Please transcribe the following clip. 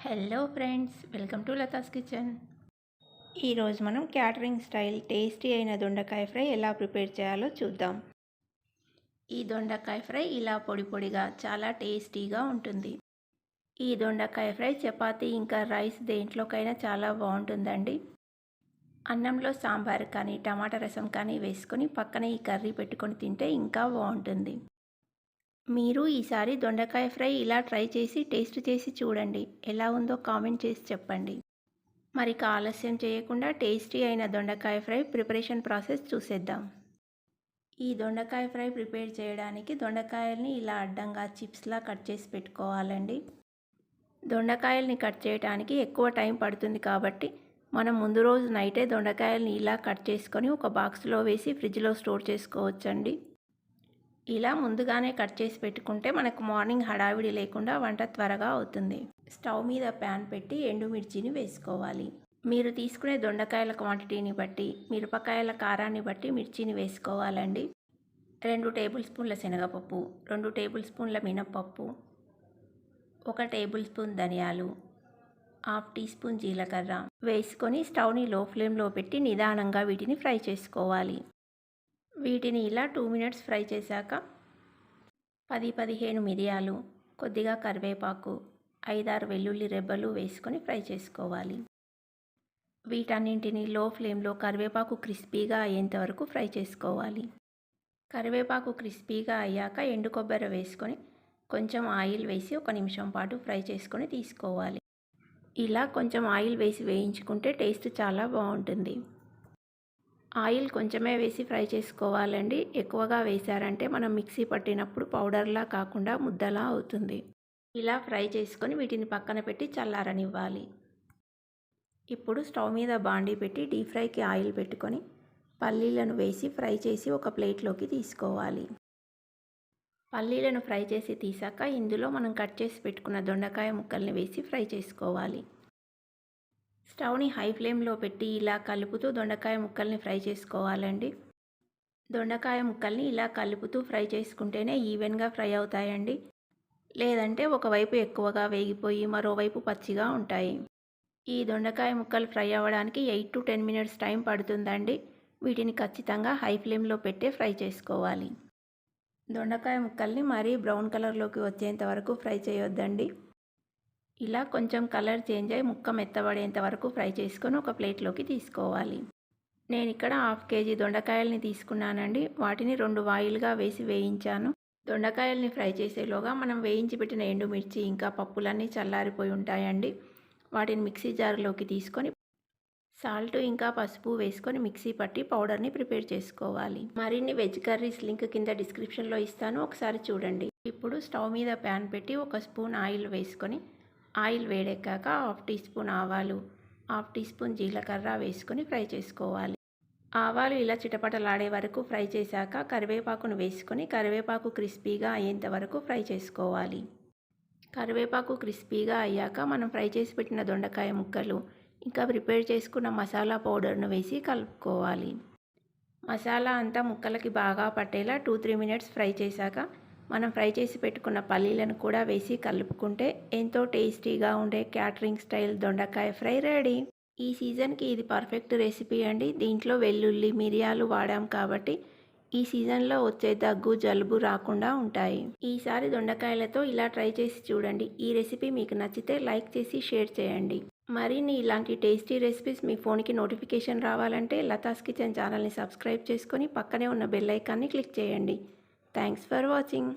Hello friends, welcome to Latha's kitchen. ఈరోజు మనం catering style tasty అయిన దొండకాయ ఫ్రై ఎలా ప్రిపేర్ చేయాలో చూద్దాం. ఈ దొండకాయ ఫ్రై ఇలా పొడి పొడిగా చాలా టేస్టీగా ఉంటుంది. ఈ దొండకాయ ఫ్రై చపాతీ ఇంకా రైస్ దేంట్లోకైనా చాలా బాగుంటుందండి. అన్నంలో సాంబార్ కానీ టమాటా రసం కానీ వేసుకొని పక్కన ఈ కర్రీ పెట్టుకొని తింటే ఇంకా బాగుంటుంది. మీరు ఈసారి దొండకాయ ఫ్రై ఇలా ట్రై చేసి టేస్ట్ చేసి చూడండి. ఎలా ఉందో కామెంట్ చేసి చెప్పండి. మరి ఆలస్యం చేయకుండా టేస్టీ అయిన దొండకాయ ఫ్రై ప్రిపరేషన్ ప్రాసెస్ చూసేద్దాం. ఈ దొండకాయ ఫ్రై ప్రిపేర్ చేయడానికి దొండకాయల్ని ఇలా అడ్డంగా చిప్స్లా కట్ చేసి పెట్టుకోవాలండి. దొండకాయల్ని కట్ చేయడానికి ఎక్కువ టైం పడుతుంది కాబట్టి మనం ముందు రోజు నైటే దొండకాయల్ని ఇలా కట్ చేసుకొని ఒక బాక్స్లో వేసి ఫ్రిడ్జ్లో స్టోర్ చేసుకోవచ్చండి. ఇలా ముందుగానే కట్ చేసి పెట్టుకుంటే మనకు మార్నింగ్ హడావిడి లేకుండా వంట త్వరగా అవుతుంది. స్టవ్ మీద ప్యాన్ పెట్టి ఎండుమిర్చిని వేసుకోవాలి. మీరు తీసుకునే దొండకాయల క్వాంటిటీని బట్టి మిరపకాయల కారాన్ని బట్టి మిర్చిని వేసుకోవాలండి. 2 టేబుల్ స్పూన్ల శనగపప్పు, 2 టేబుల్ స్పూన్ల మినప్పప్పు, 1 టేబుల్ స్పూన్ ధనియాలు, 1/2 టీ స్పూన్ జీలకర్ర వేసుకొని స్టవ్ని లో ఫ్లేమ్లో పెట్టి నిదానంగా వీటిని ఫ్రై చేసుకోవాలి. వీటిని ఇలా 2 మినిట్స్ ఫ్రై చేశాక 10-15 మిరియాలు, కొద్దిగా కరివేపాకు, 5-6 వెల్లుల్లి రెబ్బలు వేసుకొని ఫ్రై చేసుకోవాలి. వీటన్నింటినీ లో ఫ్లేమ్లో కరివేపాకు క్రిస్పీగా అయ్యేంత వరకు ఫ్రై చేసుకోవాలి. కరివేపాకు క్రిస్పీగా అయ్యాక ఎండు కొబ్బరి వేసుకొని కొంచెం ఆయిల్ వేసి 1 నిమిషం పాటు ఫ్రై చేసుకొని తీసుకోవాలి. ఇలా కొంచెం ఆయిల్ వేసి వేయించుకుంటే టేస్ట్ చాలా బాగుంటుంది. ఆయిల్ కొంచెమే వేసి ఫ్రై చేసుకోవాలండి. ఎక్కువగా వేశారంటే మనం మిక్సీ పట్టినప్పుడు పౌడర్లా కాకుండా ముద్దలా అవుతుంది. ఇలా ఫ్రై చేసుకొని వీటిని పక్కన పెట్టి చల్లారనివ్వాలి. ఇప్పుడు స్టవ్ మీద బాండీ పెట్టి డీప్ ఫ్రైకి ఆయిల్ పెట్టుకొని పల్లీలను వేసి ఫ్రై చేసి ఒక ప్లేట్లోకి తీసుకోవాలి. పల్లీలను ఫ్రై చేసి తీసాక ఇందులో మనం కట్ చేసి పెట్టుకున్న దొండకాయ ముక్కల్ని వేసి ఫ్రై చేసుకోవాలి. స్టవ్ని హై ఫ్లేమ్లో పెట్టి ఇలా కలుపుతూ దొండకాయ ముక్కల్ని ఫ్రై చేసుకోవాలండి. దొండకాయ ముక్కల్ని ఇలా కలుపుతూ ఫ్రై చేసుకుంటేనే ఈవెన్గా ఫ్రై అవుతాయండి. లేదంటే ఒకవైపు ఎక్కువగా వేగిపోయి మరోవైపు పచ్చిగా ఉంటాయి. ఈ దొండకాయ ముక్కలు ఫ్రై అవ్వడానికి 8 to 10 మినిట్స్ టైం పడుతుందండి. వీటిని ఖచ్చితంగా హై ఫ్లేమ్లో పెట్టే ఫ్రై చేసుకోవాలి. దొండకాయ ముక్కల్ని మరీ బ్రౌన్ కలర్లోకి వచ్చేంత వరకు ఫ్రై చేయొద్దండి. ఇలా కొంచెం కలర్ చేంజ్ అయ్యి ముక్క మెత్తబడేంత వరకు ఫ్రై చేసుకొని ఒక ప్లేట్లోకి తీసుకోవాలి. నేను ఇక్కడ 1/2 కేజీ దొండకాయల్ని తీసుకున్నానండి. వాటిని 2 వాయిల్గా వేసి వేయించాను. దొండకాయల్ని ఫ్రై చేసేలోగా మనం వేయించి పెట్టిన ఎండుమిర్చి ఇంకా పప్పులన్నీ చల్లారిపోయి ఉంటాయండి. వాటిని మిక్సీ జార్లోకి తీసుకొని సాల్ట్ ఇంకా పసుపు వేసుకొని మిక్సీ పట్టి పౌడర్ని ప్రిపేర్ చేసుకోవాలి. మరిన్ని వెజ్ కర్రీస్ లింక్ కింద డిస్క్రిప్షన్లో ఇస్తాను, ఒకసారి చూడండి. ఇప్పుడు స్టవ్ మీద ప్యాన్ పెట్టి 1 స్పూన్ ఆయిల్ వేసుకొని ఆయిల్ వేడెక్కాక 1/2 టీ స్పూన్ ఆవాలు, 1/2 టీ స్పూన్ జీలకర్ర వేసుకొని ఫ్రై చేసుకోవాలి. ఆవాలు ఇలా చిటపటలాడే వరకు ఫ్రై చేశాక కరివేపాకును వేసుకొని కరివేపాకు క్రిస్పీగా అయ్యేంత వరకు ఫ్రై చేసుకోవాలి. కరివేపాకు క్రిస్పీగా అయ్యాక మనం ఫ్రై చేసి పెట్టిన దొండకాయ ముక్కలు ఇంకా ప్రిపేర్ చేసుకున్న మసాలా పౌడర్ను వేసి కలుపుకోవాలి. మసాలా అంతా ముక్కలకి బాగా పట్టేలా 2-3 మినిట్స్ ఫ్రై చేశాక మనం ఫ్రై చేసి పెట్టుకున్న పల్లీలను కూడా వేసి కలుపుకుంటే ఎంతో టేస్టీగా ఉండే క్యాటరింగ్ స్టైల్ దొండకాయ ఫ్రై రెడీ. ఈ సీజన్కి ఇది పర్ఫెక్ట్ రెసిపీ అండి. దీంట్లో వెల్లుల్లి మిరియాలు వాడాం కాబట్టి ఈ సీజన్లో వచ్చే దగ్గు జలుబు రాకుండా ఉంటాయి. ఈసారి దొండకాయలతో ఇలా ట్రై చేసి చూడండి. ఈ రెసిపీ మీకు నచ్చితే లైక్ చేసి షేర్ చేయండి. మరిన్ని ఇలాంటి టేస్టీ రెసిపీస్ మీ ఫోన్కి నోటిఫికేషన్ రావాలంటే లతాస్ కిచెన్ ఛానల్ని సబ్స్క్రైబ్ చేసుకొని పక్కనే ఉన్న బెల్ ఐకాన్ని క్లిక్ చేయండి. Thanks for watching.